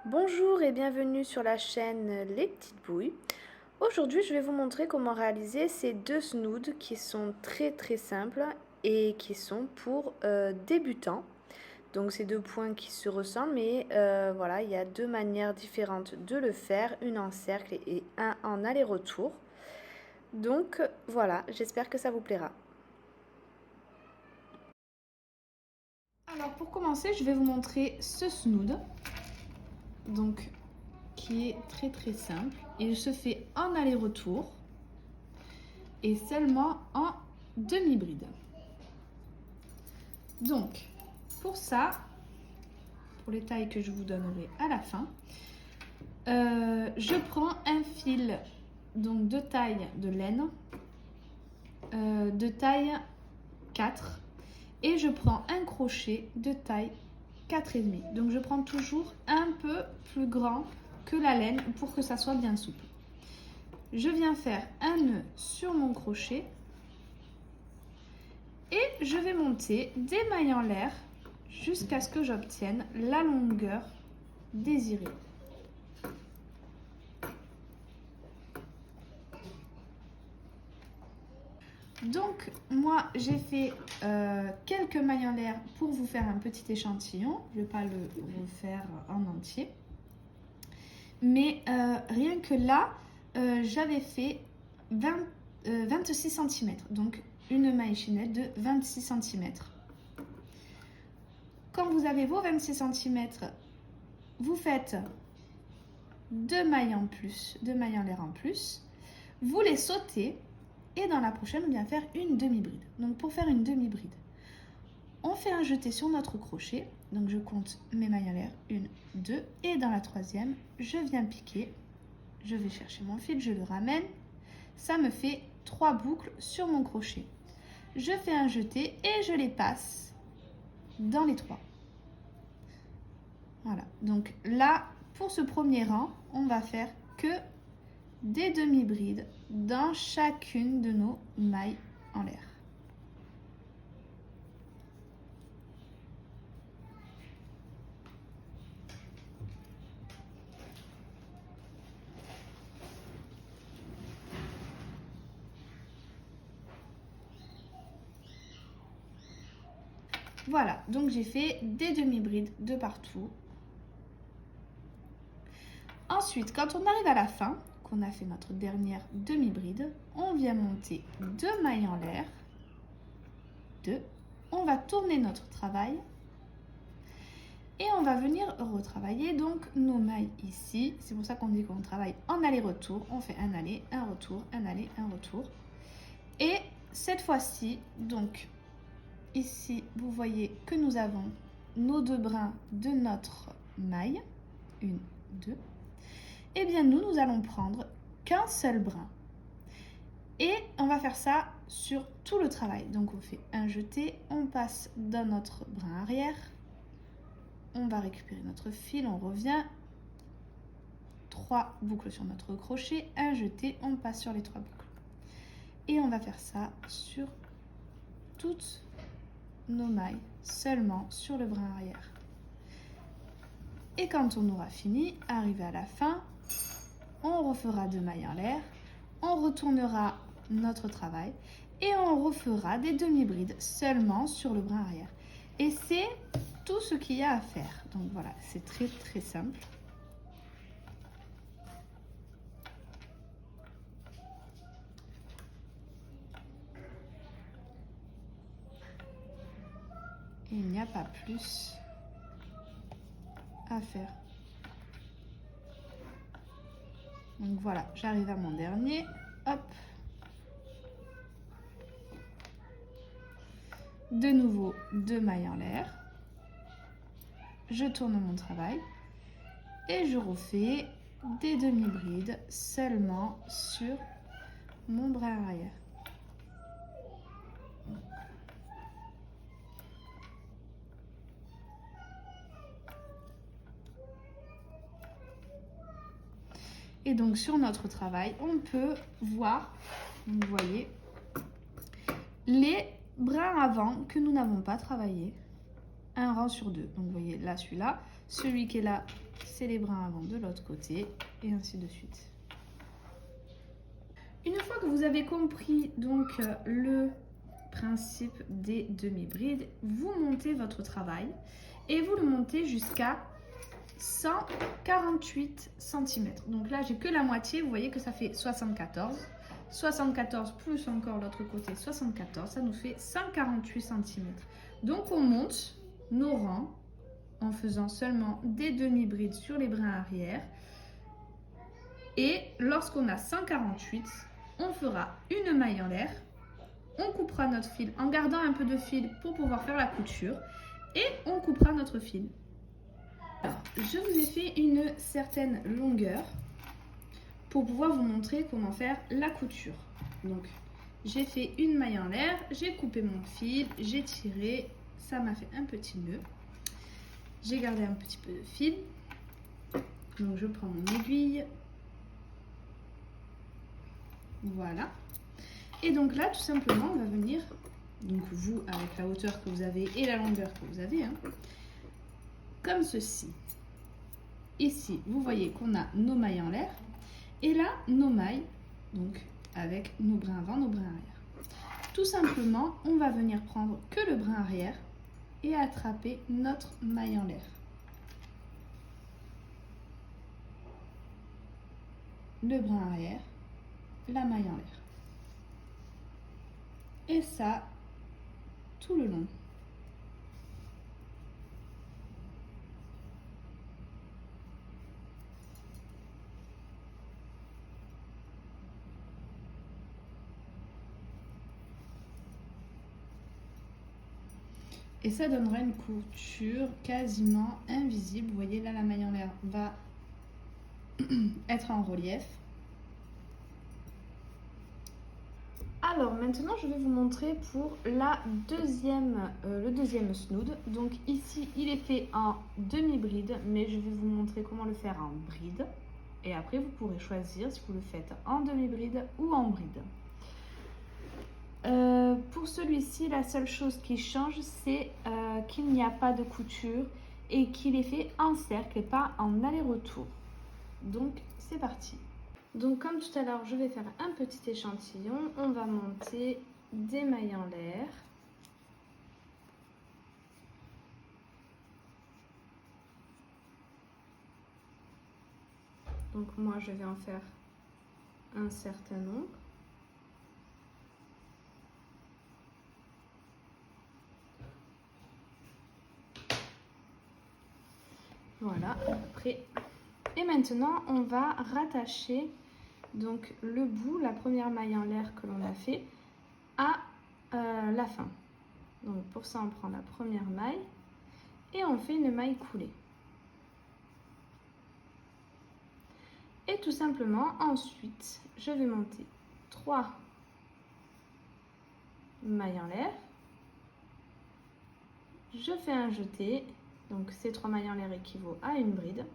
Bonjour et bienvenue sur la chaîne Les Petites Bouilles. Aujourd'hui, je vais vous montrer comment réaliser ces deux snoods qui sont très simples et qui sont pour débutants. Donc c'est deux points qui se ressemblent, mais voilà, il y a deux manières différentes de le faire, une en cercle et un en aller-retour. Donc voilà, j'espère que ça vous plaira. Alors pour commencer, je vais vous montrer ce snood. Donc qui est très simple. Il se fait en aller-retour et seulement en demi-bride. Donc, pour ça, pour les tailles que je vous donnerai à la fin, je prends un fil donc de taille de laine, de taille 4 et je prends un crochet de taille 4,5. Donc je prends toujours un peu plus grand que la laine pour que ça soit bien souple. Je viens faire un nœud sur mon crochet et je vais monter des mailles en l'air jusqu'à ce que j'obtienne la longueur désirée. Donc moi j'ai fait quelques mailles en l'air pour vous faire un petit échantillon. Je ne vais pas le refaire en entier. Mais rien que là, j'avais fait 26 cm. Donc une maille chaînette de 26 cm. Quand vous avez vos 26 cm, vous faites deux mailles en plus, deux mailles en l'air en plus. Vous les sautez et dans la prochaine, on vient faire une demi-bride. Donc pour faire une demi-bride, on fait un jeté sur notre crochet. Donc je compte mes mailles en l'air, 1, 2 et dans la troisième, je viens piquer. Je vais chercher mon fil, je le ramène. Ça me fait 3 boucles sur mon crochet. Je fais un jeté et je les passe dans les 3. Voilà, donc là, pour ce premier rang, on va faire que des demi-brides dans chacune de nos mailles en l'air. Voilà, donc j'ai fait des demi-brides de partout. Ensuite, quand on arrive à la fin, qu'on a fait notre dernière demi-bride, on vient monter 2 mailles en l'air, 2, on va tourner notre travail et on va venir retravailler donc nos mailles ici. C'est pour ça qu'on dit qu'on travaille en aller-retour. On fait un aller, un retour, un aller, un retour. Et cette fois-ci, donc ici, vous voyez que nous avons nos 2 brins de notre maille, 1, 2. Eh bien, nous allons prendre qu'un seul brin. Et on va faire ça sur tout le travail. Donc, on fait un jeté, on passe dans notre brin arrière. On va récupérer notre fil, on revient. 3 boucles sur notre crochet, un jeté, on passe sur les 3 boucles. Et on va faire ça sur toutes nos mailles, seulement sur le brin arrière. Et quand on aura fini, arrivé à la fin, on refera 2 mailles en l'air, on retournera notre travail et on refera des demi-brides seulement sur le brin arrière. Et c'est tout ce qu'il y a à faire. Donc voilà, c'est très simple. Et il n'y a pas plus à faire. Donc voilà, j'arrive à mon dernier. Hop. De nouveau 2 mailles en l'air. Je tourne mon travail et je refais des demi-brides seulement sur mon brin arrière. Et donc sur notre travail, on peut voir, vous voyez, les brins avant que nous n'avons pas travaillé. Un rang sur 2. Donc vous voyez là celui-là, celui qui est là, c'est les brins avant de l'autre côté et ainsi de suite. Une fois que vous avez compris donc le principe des demi-brides, vous montez votre travail et vous le montez jusqu'à 148 cm. Donc là, j'ai que la moitié, vous voyez que ça fait 74. 74 plus encore l'autre côté 74, ça nous fait 148 cm. Donc on monte nos rangs en faisant seulement des demi-brides sur les brins arrière. Et lorsqu'on a 148, on fera une maille en l'air. On coupera notre fil en gardant un peu de fil pour pouvoir faire la couture. Et on coupera notre fil. Alors, je vous ai fait une certaine longueur pour pouvoir vous montrer comment faire la couture. Donc, j'ai fait une maille en l'air, j'ai coupé mon fil, j'ai tiré, ça m'a fait un petit nœud. J'ai gardé un petit peu de fil. Donc, je prends mon aiguille. Voilà. Et donc là, tout simplement, on va venir, donc vous, avec la hauteur que vous avez et la longueur que vous avez, comme ceci. Ici, vous voyez qu'on a nos mailles en l'air. Et là, nos mailles, donc avec nos brins avant, nos brins arrière. Tout simplement, on va venir prendre que le brin arrière et attraper notre maille en l'air. Le brin arrière, la maille en l'air. Et ça, tout le long. Et ça donnera une couture quasiment invisible. Vous voyez là, la maille en l'air va être en relief. Alors maintenant, je vais vous montrer pour le deuxième snood. Donc ici, il est fait en demi-bride, mais je vais vous montrer comment le faire en bride. Et après, vous pourrez choisir si vous le faites en demi-bride ou en bride. Pour celui-ci, la seule chose qui change, c'est qu'il n'y a pas de couture et qu'il est fait en cercle et pas en aller-retour. Donc, c'est parti. Donc, comme tout à l'heure, je vais faire un petit échantillon. On va monter des mailles en l'air. Donc, moi, je vais en faire un certain nombre. Voilà, après. Et maintenant, on va rattacher donc le bout, la première maille en l'air que l'on a fait, à la fin. Donc pour ça, on prend la première maille et on fait une maille coulée. Et tout simplement, ensuite, je vais monter 3 mailles en l'air. Je fais un jeté. Donc ces 3 mailles en l'air équivaut à une bride.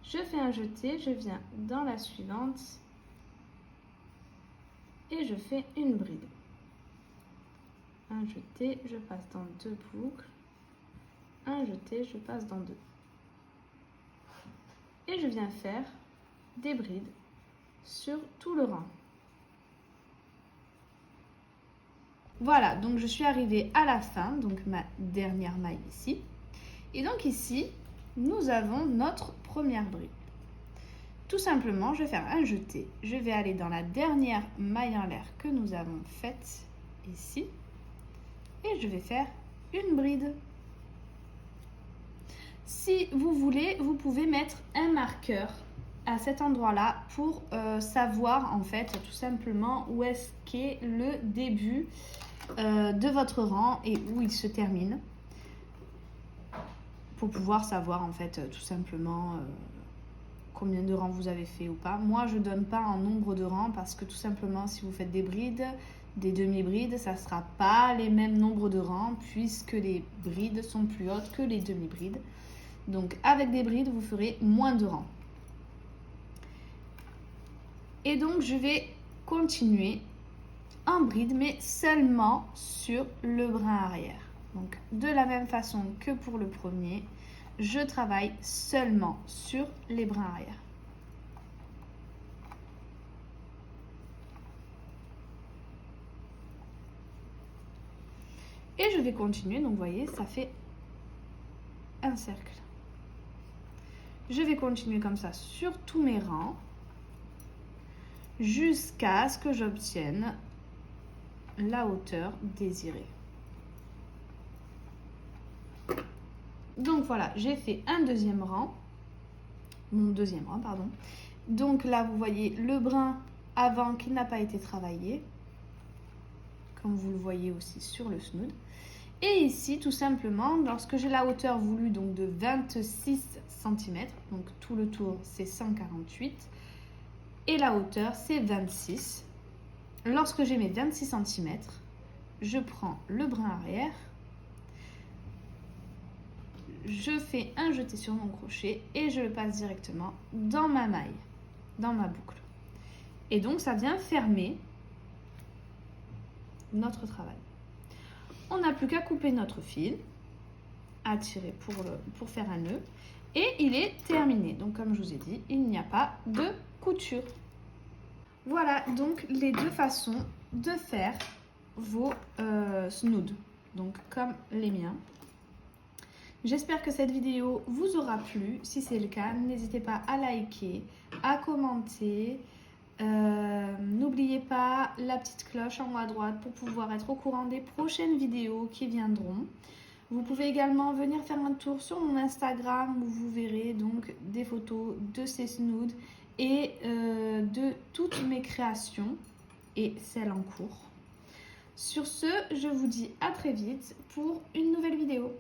Je fais un jeté, je viens dans la suivante et je fais une bride. Un jeté, je passe dans 2 boucles. Un jeté, je passe dans 2. Et je viens faire des brides sur tout le rang. Voilà, donc je suis arrivée à la fin, donc ma dernière maille ici. Et donc ici, nous avons notre première bride. Tout simplement, je vais faire un jeté. Je vais aller dans la dernière maille en l'air que nous avons faite ici. Et je vais faire une bride. Si vous voulez, vous pouvez mettre un marqueur à cet endroit-là pour savoir en fait tout simplement où est-ce qu'est le début de votre rang et où il se termine. Pour pouvoir savoir en fait tout simplement combien de rangs vous avez fait ou pas. Moi je donne pas en nombre de rangs parce que tout simplement si vous faites des brides, des demi-brides, ça sera pas les mêmes nombres de rangs puisque les brides sont plus hautes que les demi-brides. Donc avec des brides vous ferez moins de rangs. Et donc je vais continuer en bride mais seulement sur le brin arrière. Donc de la même façon que pour le premier, je travaille seulement sur les brins arrière. Et je vais continuer, donc vous voyez, ça fait un cercle. Je vais continuer comme ça sur tous mes rangs jusqu'à ce que j'obtienne la hauteur désirée. Donc voilà, j'ai fait un deuxième rang, mon deuxième rang, pardon. Donc là, vous voyez le brin avant qui n'a pas été travaillé, comme vous le voyez aussi sur le snood. Et ici, tout simplement, lorsque j'ai la hauteur voulue donc de 26 cm, donc tout le tour c'est 148, et la hauteur c'est 26. Lorsque j'ai mes 26 cm, je prends le brin arrière, je fais un jeté sur mon crochet et je le passe directement dans ma maille, dans ma boucle. Et donc ça vient fermer notre travail. On n'a plus qu'à couper notre fil, à tirer pour faire un nœud, et il est terminé. Donc comme je vous ai dit, il n'y a pas de couture. Voilà donc les deux façons de faire vos snoods, donc comme les miens. J'espère que cette vidéo vous aura plu. Si c'est le cas, n'hésitez pas à liker, à commenter. N'oubliez pas la petite cloche en haut à droite pour pouvoir être au courant des prochaines vidéos qui viendront. Vous pouvez également venir faire un tour sur mon Instagram où vous verrez donc des photos de ces snoods et de toutes mes créations et celles en cours. Sur ce, je vous dis à très vite pour une nouvelle vidéo.